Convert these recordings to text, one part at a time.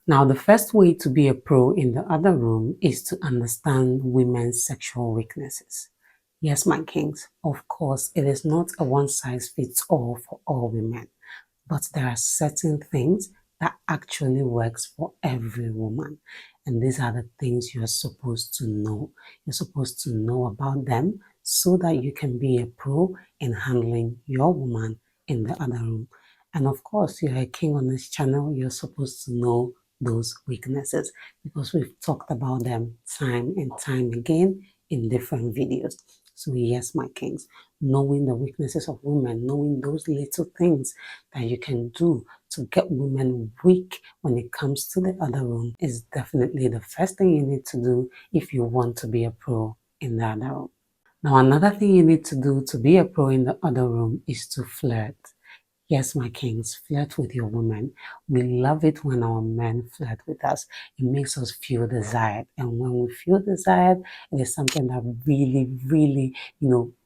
Now, the first way to be a pro in the other room is to understand women's sexual weaknesses. Yes, my kings, of course, it is not a one size fits all for all women, but there are certain things that actually works for every woman. And these are the things you're supposed to know. You're supposed to know about them so that you can be a pro in handling your woman in the other room. And of course, you're a king on this channel, you're supposed to know those weaknesses because we've talked about them time and time again in different videos. So yes, my kings, knowing the weaknesses of women, knowing those little things that you can do to get women weak when it comes to the other room is definitely the first thing you need to do if you want to be a pro in the other room. Now, another thing you need to do to be a pro in the other room is to flirt. Yes, my kings, flirt with your women. We love it when our men flirt with us. It makes us feel desired. And when we feel desired, it is something that really,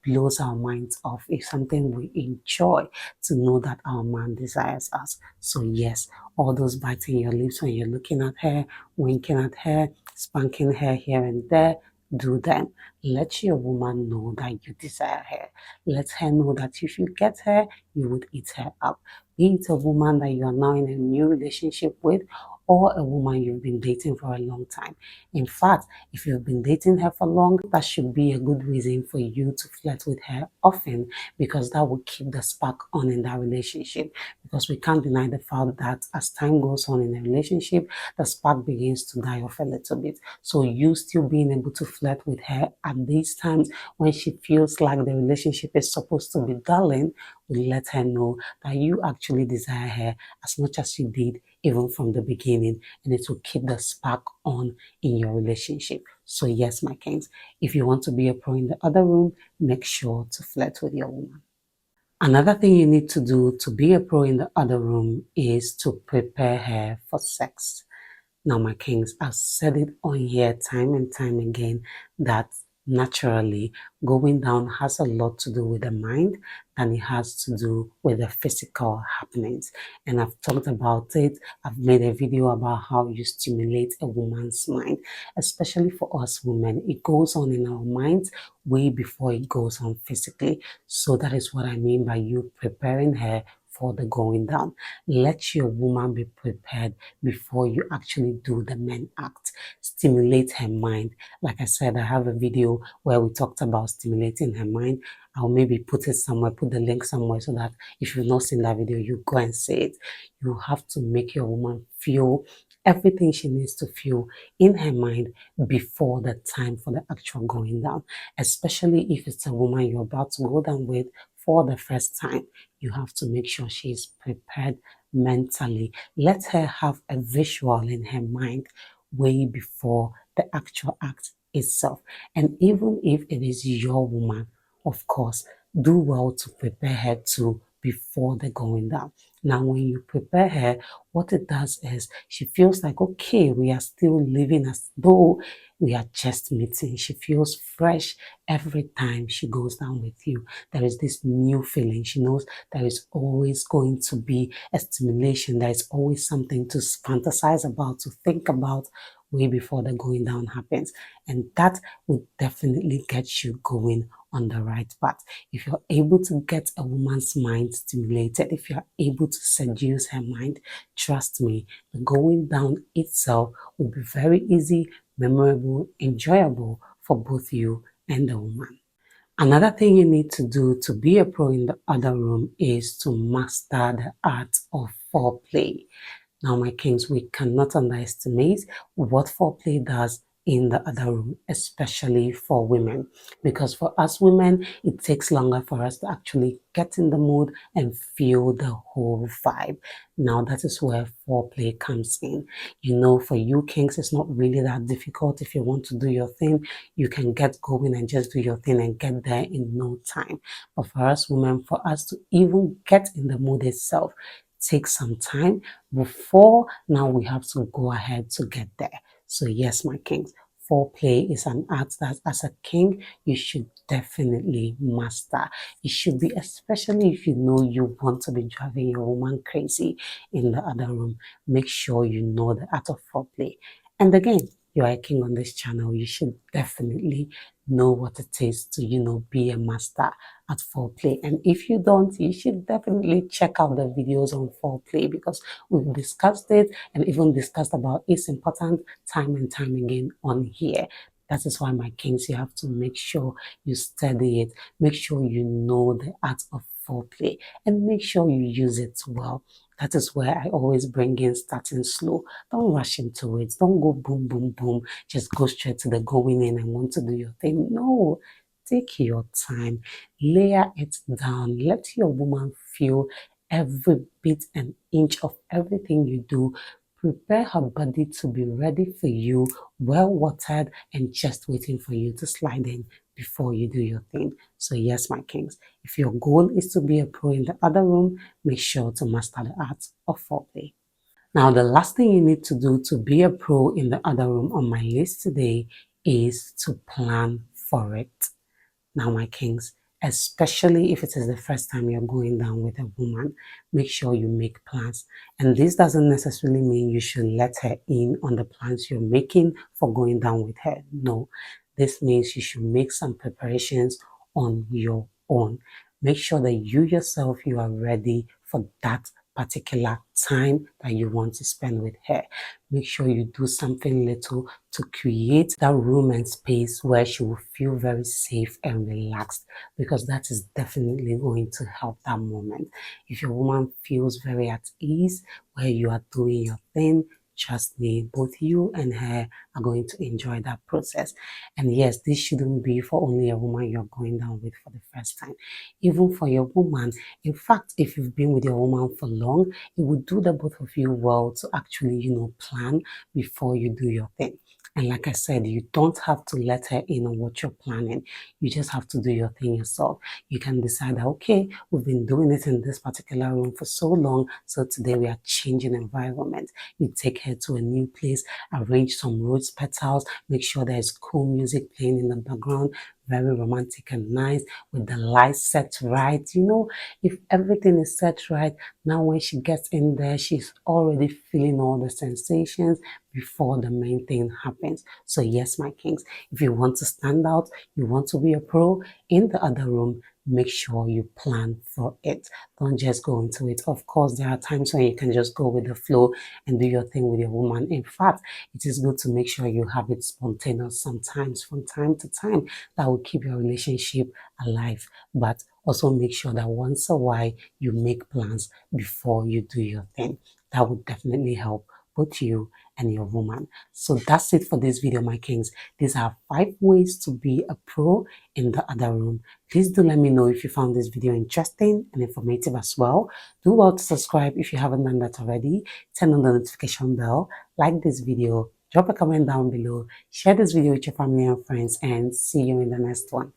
blows our minds off. It's something we enjoy to know that our man desires us. So yes, all those biting your lips when you're looking at her, winking at her, spanking her here and there, do them. Let your woman know that you desire her. Let her know that if you get her, you would eat her up. Be it a woman that you are now in a new relationship with or a woman you've been dating for a long time. In fact, if you've been dating her for long, that should be a good reason for you to flirt with her often because that will keep the spark on in that relationship. Because we can't deny the fact that as time goes on in a relationship, the spark begins to die off a little bit. So you still being able to flirt with her at these times when she feels like the relationship is supposed to be dulling, will let her know that you actually desire her as much as you did even from the beginning, and it will keep the spark on in your relationship. So yes, my kings, if you want to be a pro in the other room, make sure to flirt with your woman. Another thing you need to do to be a pro in the other room is to prepare her for sex. Now, my kings, I've said it on here time and time again that naturally going down has a lot to do with the mind than it has to do with the physical happenings. And I've talked about it. I've made a video about how you stimulate a woman's mind, especially for us women. It goes on in our minds way before it goes on physically. So that is what I mean by you preparing her for the going down. Let your woman be prepared before you actually do the main act. Stimulate her mind. Like I said, I have a video where we talked about stimulating her mind. I'll maybe put it somewhere, put the link somewhere so that if you've not seen that video, you go and see it. You have to make your woman feel everything she needs to feel in her mind before the time for the actual going down, especially if it's a woman you're about to go down with for the first time. You have to make sure she's prepared mentally. Let her have a visual in her mind way before the actual act itself. And even if it is your woman, of course, do well to prepare her too before the going down. Now, when you prepare her, what it does is she feels like, okay, we are still living as though we are just meeting. She feels fresh every time she goes down with you. There is this new feeling. She knows there is always going to be a stimulation. There is always something to fantasize about, to think about way before the going down happens. And that will definitely get you going on the right path. If you're able to get a woman's mind stimulated, if you're able to seduce her mind, trust me, the going down itself will be very easy, memorable, enjoyable for both you and the woman. Another thing you need to do to be a pro in the other room is to master the art of foreplay. Now, my kings, we cannot underestimate what foreplay does in the other room, especially for women. Because for us women, it takes longer for us to actually get in the mood and feel the whole vibe. Now, that is where foreplay comes in. You know, for you kings, it's not really that difficult. If you want to do your thing, you can get going and just do your thing and get there in no time. But for us women, for us to even get in the mood itself, take some time before now we have to go ahead to get there. So yes, my kings, Foreplay is an art that as a king, you should definitely master. It should be, especially if you know you want to be driving your woman crazy in the other room. Make sure you know the art of foreplay. And again, you are a king on this channel. You should definitely know what it is to, be a master at foreplay. And if you don't, you should definitely check out the videos on foreplay because we've discussed it and even discussed about its important time and time again on here. That is why, my kings, you have to make sure you study it. Make sure you know the art of foreplay and make sure you use it well. That is where I always bring in starting slow. Don't rush into it. Don't go boom, boom, boom. Just go straight to the going in and want to do your thing. No, take your time. Layer it down. Let your woman feel every bit and inch of everything you do. Prepare her body to be ready for you, well watered, and just waiting for you to slide in before you do your thing. So yes, my kings, if your goal is to be a pro in the other room, make sure to master the art of foreplay. Now, the last thing you need to do to be a pro in the other room on my list today is to plan for it. Now, my kings, especially if it is the first time you're going down with a woman, make sure you make plans. And this doesn't necessarily mean you should let her in on the plans you're making for going down with her. No, this means you should make some preparations on your own. Make sure that you are ready for that particular time that you want to spend with her. Make sure you do something little to create that room and space where she will feel very safe and relaxed, because that is definitely going to help that moment. If your woman feels very at ease where you are doing your thing, trust me, both you and her are going to enjoy that process. And yes, this shouldn't be for only a woman you're going down with for the first time. Even for your woman, in fact, if you've been with your woman for long, it would do the both of you well to actually, plan before you do your thing. And like I said, you don't have to let her in on what you're planning. You just have to do your thing yourself. You can decide that, okay, we've been doing it in this particular room for so long, so today we are changing environment. You take her to a new place, arrange some rose petals, make sure there's cool music playing in the background, very romantic and nice, with the lights set right. If everything is set right, now when she gets in there, she's already feeling all the sensations before the main thing happens. So yes, my kings, if you want to stand out, you want to be a pro in the other room, make sure you plan for it. Don't just go into it. Of course, there are times when you can just go with the flow and do your thing with your woman. In fact, it is good to make sure you have it spontaneous sometimes from time to time. That will keep your relationship alive. But also make sure that once a while you make plans before you do your thing. That would definitely help both you and your woman. So that's it for this video, my kings. These are 5 ways to be a pro in the other room. Please do let me know if you found this video interesting and informative as well. Do well to subscribe if you haven't done that already. Turn on the notification bell, like this video, drop a comment down below, share this video with your family and friends, and see you in the next one.